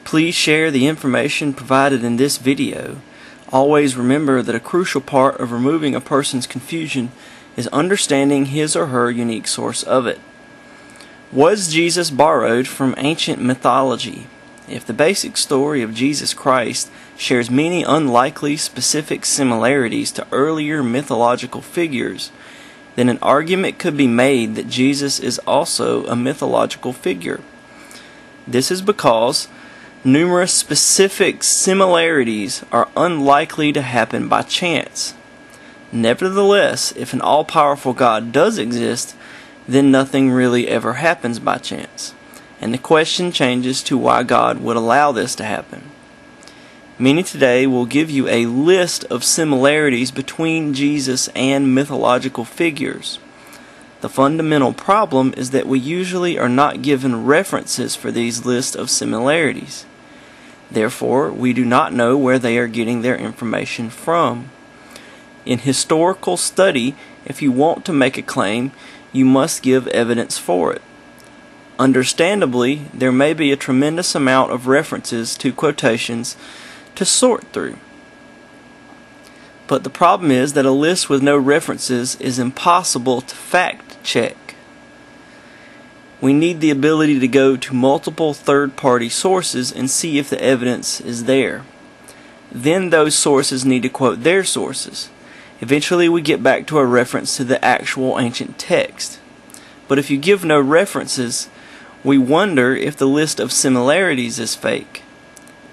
Please share the information provided in this video. Always remember that a crucial part of removing a person's confusion is understanding his or her unique source of it. Was Jesus borrowed from ancient mythology? If the basic story of Jesus Christ shares many unlikely specific similarities to earlier mythological figures, then an argument could be made that Jesus is also a mythological figure. This is because numerous specific similarities are unlikely to happen by chance. Nevertheless, if an all-powerful God does exist, then nothing really ever happens by chance, and the question changes to why God would allow this to happen. Many today will give you a list of similarities between Jesus and mythological figures. The fundamental problem is that we usually are not given references for these lists of similarities. Therefore, we do not know where they are getting their information from. In historical study, if you want to make a claim, you must give evidence for it. Understandably, there may be a tremendous amount of references to quotations to sort through. But the problem is that a list with no references is impossible to fact check. We need the ability to go to multiple third-party sources and see if the evidence is there. Then those sources need to quote their sources. Eventually we get back to a reference to the actual ancient text. But if you give no references, we wonder if the list of similarities is fake.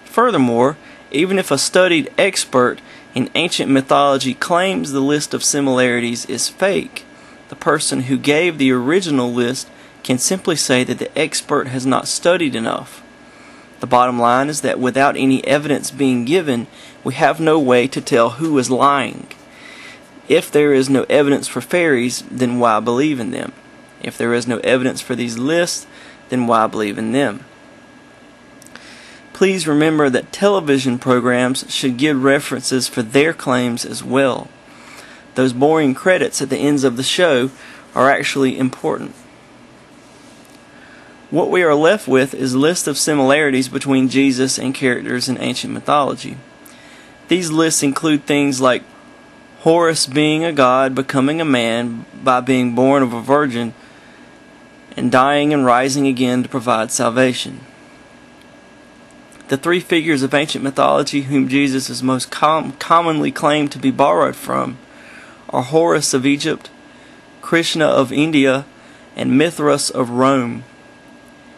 Furthermore, even if a studied expert in ancient mythology claims the list of similarities is fake, the person who gave the original list can simply say that the expert has not studied enough. The bottom line is that without any evidence being given, we have no way to tell who is lying. If there is no evidence for fairies, then why believe in them? If there is no evidence for these lists, then why believe in them? Please remember that television programs should give references for their claims as well. Those boring credits at the ends of the show are actually important. What we are left with is a list of similarities between Jesus and characters in ancient mythology. These lists include things like Horus being a god, becoming a man by being born of a virgin, and dying and rising again to provide salvation. The three figures of ancient mythology whom Jesus is most commonly claimed to be borrowed from are Horus of Egypt, Krishna of India, and Mithras of Rome.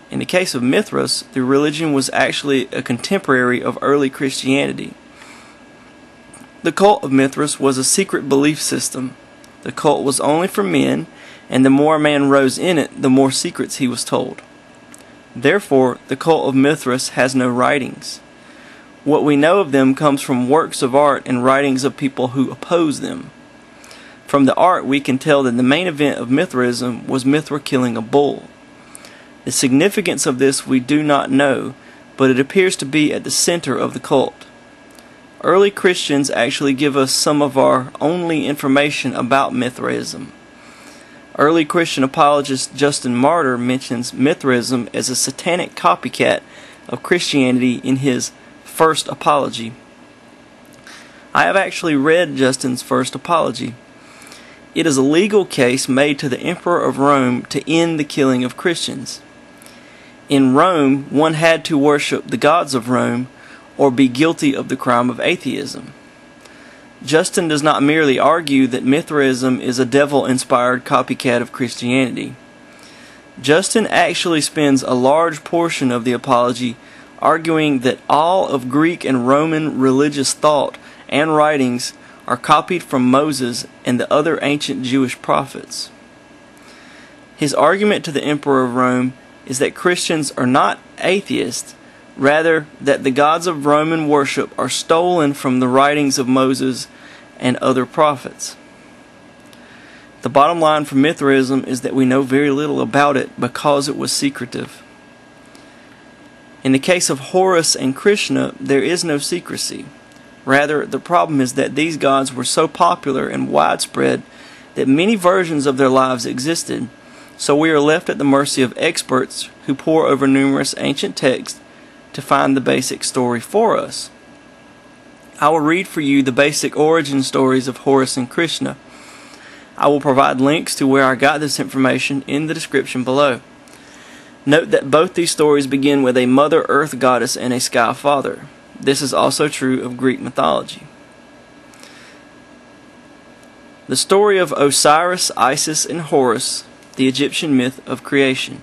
In the case of Mithras, the religion was actually a contemporary of early Christianity. The cult of Mithras was a secret belief system. The cult was only for men, and the more a man rose in it, the more secrets he was told. Therefore, the cult of Mithras has no writings. What we know of them comes from works of art and writings of people who oppose them. From the art, we can tell that the main event of Mithraism was Mithra killing a bull. The significance of this we do not know, but it appears to be at the center of the cult. Early Christians actually give us some of our only information about Mithraism. Early Christian apologist Justin Martyr mentions Mithraism as a satanic copycat of Christianity in his First Apology. I have actually read Justin's First Apology. It is a legal case made to the Emperor of Rome to end the killing of Christians. In Rome, one had to worship the gods of Rome or be guilty of the crime of atheism. Justin does not merely argue that Mithraism is a devil-inspired copycat of Christianity. Justin actually spends a large portion of the apology arguing that all of Greek and Roman religious thought and writings are copied from Moses and the other ancient Jewish prophets. His argument to the Emperor of Rome is that Christians are not atheists, rather that the gods of Roman worship are stolen from the writings of Moses and other prophets. The bottom line for Mithraism is that we know very little about it because it was secretive. In the case of Horus and Krishna, there is no secrecy. Rather, the problem is that these gods were so popular and widespread that many versions of their lives existed, so we are left at the mercy of experts who pore over numerous ancient texts to find the basic story for us. I will read for you the basic origin stories of Horus and Krishna. I will provide links to where I got this information in the description below. Note that both these stories begin with a Mother Earth goddess and a sky father. This is also true of Greek mythology. The story of Osiris, Isis, and Horus, the Egyptian myth of creation.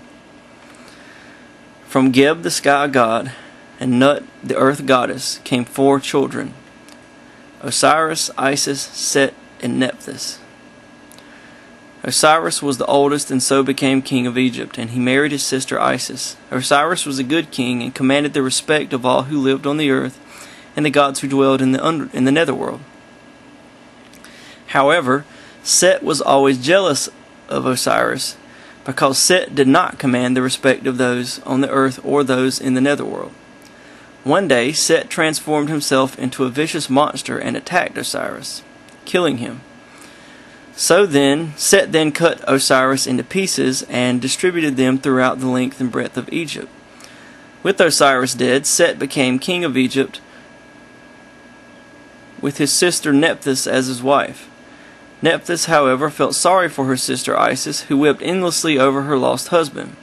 From Geb, the sky god, and Nut, the earth goddess, came 4 children: Osiris, Isis, Set, and Nephthys. Osiris was the oldest and so became king of Egypt, and he married his sister Isis. Osiris was a good king and commanded the respect of all who lived on the earth and the gods who dwelled in the netherworld. However, Set was always jealous of Osiris because Set did not command the respect of those on the earth or those in the netherworld. One day, Set transformed himself into a vicious monster and attacked Osiris, killing him. Set then cut Osiris into pieces and distributed them throughout the length and breadth of Egypt. With Osiris dead, Set became king of Egypt with his sister Nephthys as his wife. Nephthys, however, felt sorry for her sister Isis, who wept endlessly over her lost husband.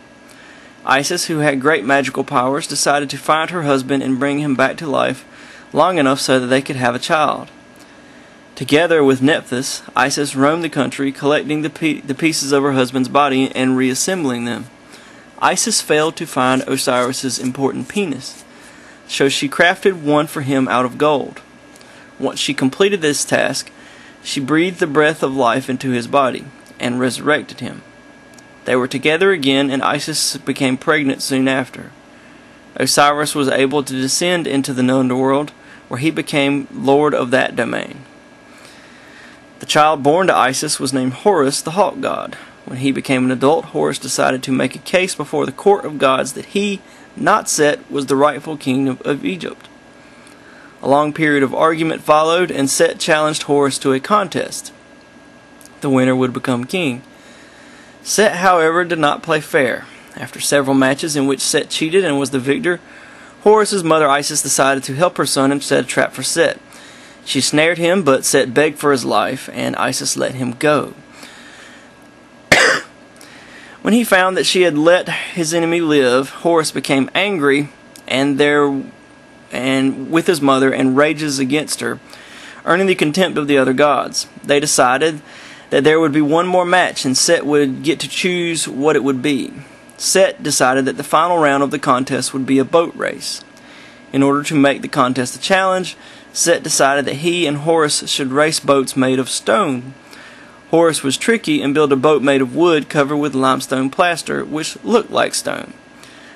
Isis, who had great magical powers, decided to find her husband and bring him back to life long enough so that they could have a child. Together with Nephthys, Isis roamed the country, collecting the pieces of her husband's body and reassembling them. Isis failed to find Osiris's important penis, so she crafted one for him out of gold. Once she completed this task, she breathed the breath of life into his body and resurrected him. They were together again, and Isis became pregnant soon after. Osiris was able to descend into the underworld, where he became lord of that domain. The child born to Isis was named Horus, the hawk god. When he became an adult, Horus decided to make a case before the court of gods that he, not Set, was the rightful king of Egypt. A long period of argument followed, and Set challenged Horus to a contest. The winner would become king. Set, however, did not play fair. After several matches in which Set cheated and was the victor, Horus's mother Isis decided to help her son and set a trap for Set. She snared him, but Set begged for his life, and Isis let him go. When he found that she had let his enemy live, Horus became angry and with his mother and rages against her, earning the contempt of the other gods. They decided that there would be one more match, and Set would get to choose what it would be. Set decided that the final round of the contest would be a boat race. In order to make the contest a challenge, Set decided that he and Horus should race boats made of stone. Horus was tricky and built a boat made of wood covered with limestone plaster, which looked like stone.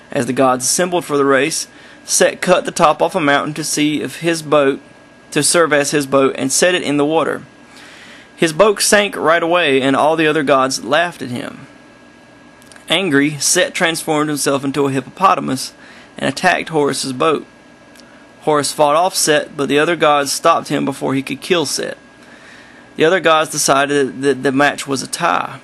As the gods assembled for the race, Set cut the top off a mountain to serve as his boat and set it in the water. His boat sank right away, and all the other gods laughed at him. Angry, Set transformed himself into a hippopotamus and attacked Horus's boat. Horus fought off Set, but the other gods stopped him before he could kill Set. The other gods decided that the match was a tie.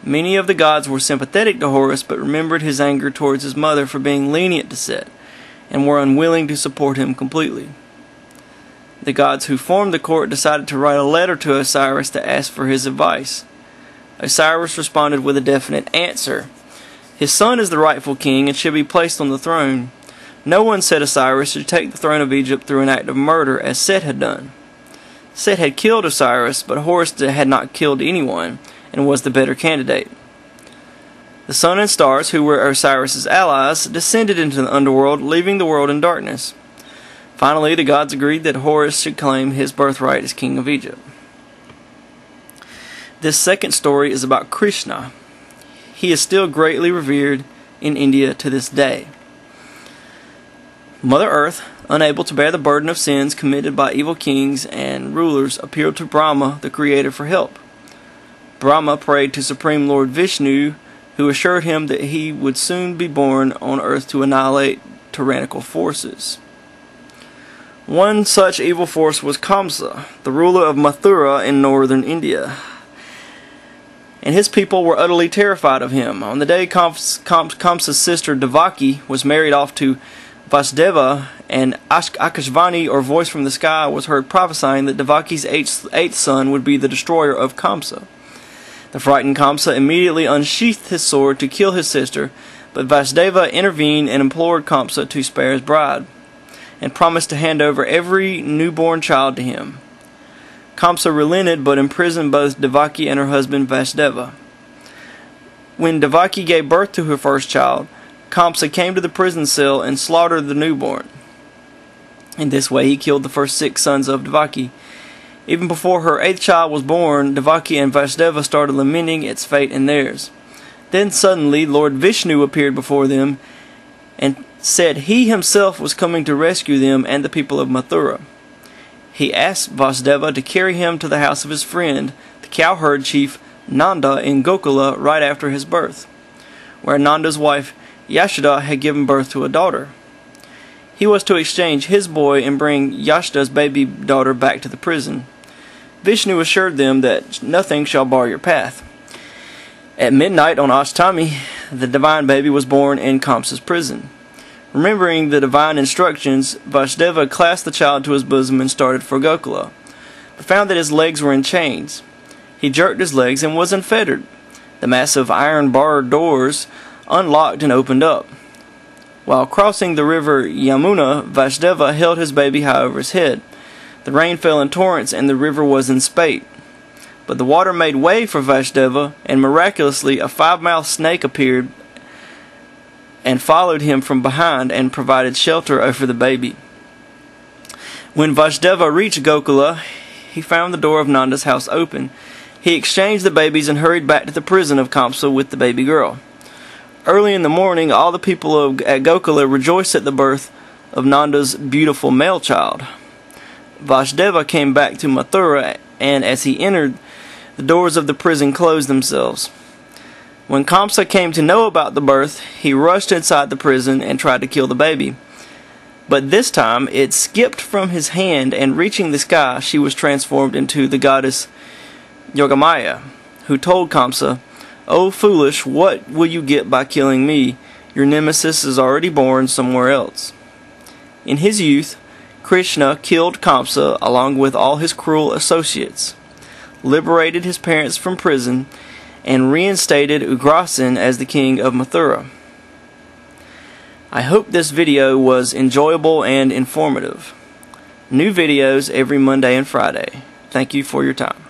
Many of the gods were sympathetic to Horus, but remembered his anger towards his mother for being lenient to Set, and were unwilling to support him completely. The gods who formed the court decided to write a letter to Osiris to ask for his advice. Osiris responded with a definite answer. His son is the rightful king and should be placed on the throne. No one, said Osiris, should take the throne of Egypt through an act of murder, as Set had done. Set had killed Osiris, but Horus had not killed anyone, and was the better candidate. The sun and stars, who were Osiris's allies, descended into the underworld, leaving the world in darkness. Finally, the gods agreed that Horus should claim his birthright as king of Egypt. This second story is about Krishna. He is still greatly revered in India to this day. Mother Earth, unable to bear the burden of sins committed by evil kings and rulers, appealed to Brahma, the creator, for help. Brahma prayed to Supreme Lord Vishnu, who assured him that he would soon be born on earth to annihilate tyrannical forces. One such evil force was Kamsa, the ruler of Mathura in northern India, and his people were utterly terrified of him. On the day Kamsa's sister Devaki was married off to Vasudeva, and Akashvani, or voice from the sky, was heard prophesying that Devaki's eighth son would be the destroyer of Kamsa. The frightened Kamsa immediately unsheathed his sword to kill his sister, but Vasudeva intervened and implored Kamsa to spare his bride, and promised to hand over every newborn child to him. Kamsa relented, but imprisoned both Devaki and her husband Vasudeva. When Devaki gave birth to her first child, Kamsa came to the prison cell and slaughtered the newborn. In this way he killed the first 6 sons of Devaki. Even before her 8th child was born, Devaki and Vasudeva started lamenting its fate and theirs. Then suddenly Lord Vishnu appeared before them and said he himself was coming to rescue them and the people of Mathura. He asked Vasudeva to carry him to the house of his friend, the cowherd chief Nanda, in Gokula right after his birth, where Nanda's wife Yashoda had given birth to a daughter. He was to exchange his boy and bring Yashoda's baby daughter back to the prison. Vishnu assured them that nothing shall bar your path. At midnight on Ashtami, the divine baby was born in Kamsa's prison. Remembering the divine instructions, Vasudeva clasped the child to his bosom and started for Gokula, but found that his legs were in chains. He jerked his legs and was unfettered. The massive iron-barred doors unlocked and opened up. While crossing the river Yamuna, Vasudeva held his baby high over his head. The rain fell in torrents and the river was in spate. But the water made way for Vasudeva, and miraculously a 5-mouthed snake appeared and followed him from behind and provided shelter over the baby. When Vasudeva reached Gokula, he found the door of Nanda's house open. He exchanged the babies and hurried back to the prison of Kamsa with the baby girl. Early in the morning, all the people at Gokula rejoiced at the birth of Nanda's beautiful male child. Vasudeva came back to Mathura, and as he entered, the doors of the prison closed themselves. When Kamsa came to know about the birth, he rushed inside the prison and tried to kill the baby. But this time, it skipped from his hand, and reaching the sky, she was transformed into the goddess Yogamaya, who told Kamsa, "O foolish, what will you get by killing me? Your nemesis is already born somewhere else." In his youth, Krishna killed Kamsa along with all his cruel associates, liberated his parents from prison, and reinstated Ugrasen as the king of Mathura. I hope this video was enjoyable and informative. New videos every Monday and Friday. Thank you for your time.